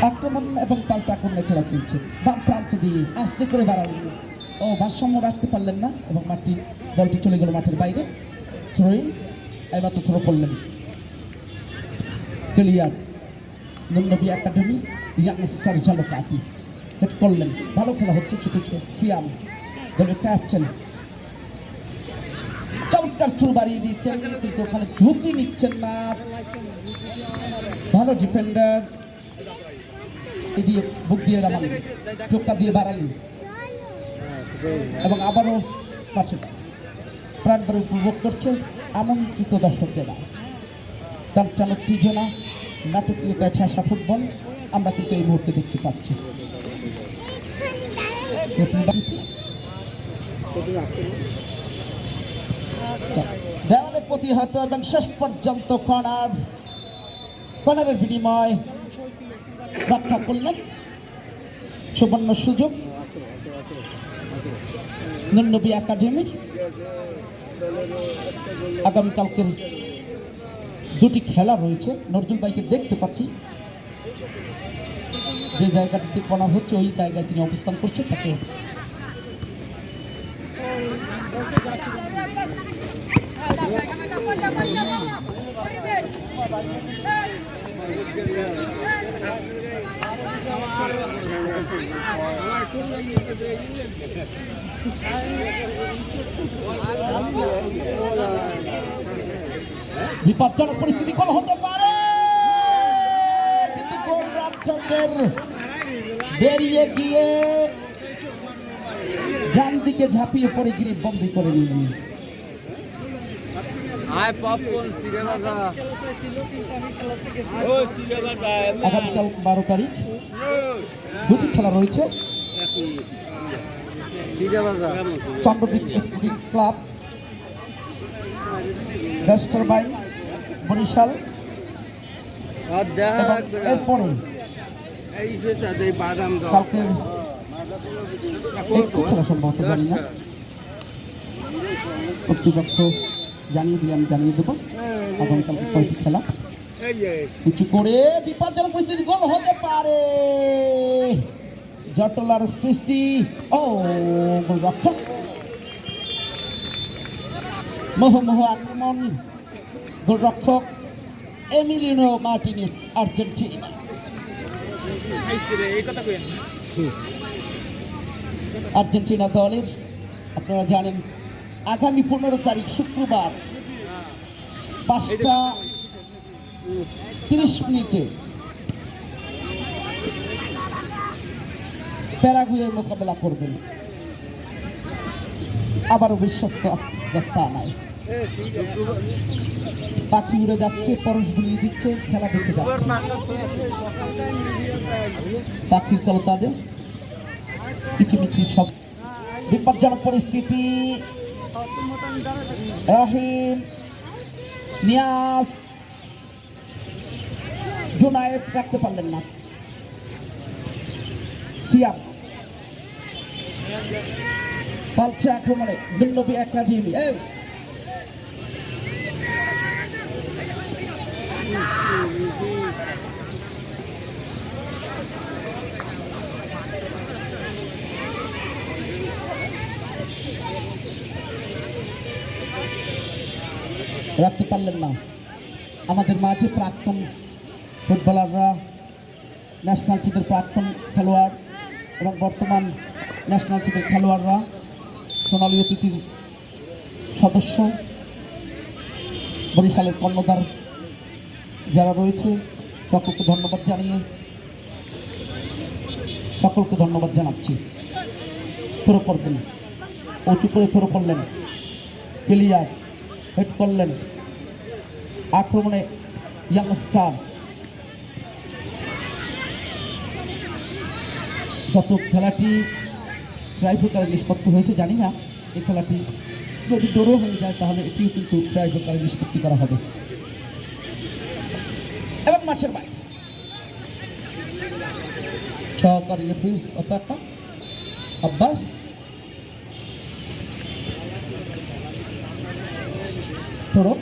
আক্রমণ এবং পাল্টা আক্রমণের খেলা চলছে। বাম প্রান্ত দিয়ে আস্তে করে বাড়ালেন ও ভারসাম্য রাখতে পারলেন না এবং বলটি চলে গেল মাঠের বাইরে। থ্রোইন এবার তো থ্রো করলেন ক্লিয়ার। নবী একাডেমি ইয়াংস্টার ঝালকাঠি হেড করলেন। ভালো খেলা হচ্ছে। ছোট ছোট সিয়াম দলের ক্যাপ্টেন চমৎকার থ্রো বাড়িয়ে দিচ্ছেন, কিন্তু ওখানে ঝুঁকি নিচ্ছেন না। ভালো ডিফেন্ডার এদিকে বুক দিয়ে নামালেন, টোকা দিয়ে বাড়ালেন এবং আবারও পাশে প্রাণভরে উপভোগ করছে আমন্ত্রিত দর্শকেরা। চান উত্তেজনা, নাটকীয়তায় ঠাসা ফুটবল আমরা কিন্তু এই মুহূর্তে দেখতে পাচ্ছি। দেওয়ালে প্রতিহত এবং শেষ পর্যন্ত কর্নারের বিনিময় রক্ষা করলেন। সুবর্ণ সুযোগ নবী একাডেমির। আগামীকালকের দুটি খেলা রয়েছে। নজরুল ভাইকে দেখতে পাচ্ছি যে জায়গাটিতে কর্নার হচ্ছে, ওই জায়গায় তিনি অবস্থান করছেন। তাকে বিপজ্জনক পরিস্থিতি কোন হতে পারে, কিন্তু গোলরক্ষকের বেরিয়ে গিয়ে ডান দিকে ঝাঁপিয়ে পড়ে গিয়ে বন্দি করে নিলেন। আগামীকাল 12 তারিখ দুটি খেলা রয়েছে। চন্দ্রদ্বীপ স্পোর্টিং ক্লাব গাস্টারবাইন বরিশাল, এরপরে কালকের একটি খেলা সম্ভবত জানি না, কর্তৃপক্ষ জানিয়ে দিলে আমি জানিয়ে দেবো আগামীকালকে কয়টি খেলা। উঁচু করে বিপজ্জনক পরিস্থিতি, গোল হতে পারে, জটলার সৃষ্টি। ও গোলরক্ষক মোহমোহ আক্রমণ, গোলরক্ষক এমিলিনো মার্টিনেস, আর্জেন্টিনা। আর্জেন্টিনা দলের আপনারা জানেন আগামী 15 তারিখ শুক্রবার 5:30 প্যারাগুয়ের মোকাবেলা করবেন। আবারও বিশ্বস্ত আস্তানায় পাখি উড়ে যাচ্ছে, পরশ বুলিয়ে দিচ্ছে, খেলা দেখে যাচ্ছে। পাখির কলতাদে কিচিমিচি সব। বিপজ্জনক পরিস্থিতি, রাহিম, নিয়াজ, জুনায়েদ রাখতে পারলেন না। সিয়াম পালছে আক্রমণে নবী একাডেমি। রাখতে পারলেন না। আমাদের মাঠে প্রাক্তন ফুটবলাররা, ন্যাশনাল টিমের প্রাক্তন খেলোয়াড় এবং বর্তমান ন্যাশনাল টিমের খেলোয়াড়রা, সোনালী অতিথির সদস্য, বরিশালের কর্ণধার যারা রয়েছে সকলকে ধন্যবাদ জানাচ্ছি। থ্রো করবেন, উঁচু করে থ্রো করলেন, ক্লিয়ার, হেড করলেন। আক্রমণে ইয়াংস্টার। গত খেলাটি ট্রাইব্রেকারে নিষ্পত্তি হয়েছে, জানি না এই খেলাটি যদি ড্র হয়ে যায় তাহলে এটিও কিন্তু ট্রাইব্রেকারে নিষ্পত্তি করা হবে। এবং মাঠের বাইরে সহকারী রেফারি অতাকা আব্বাস থ্রো।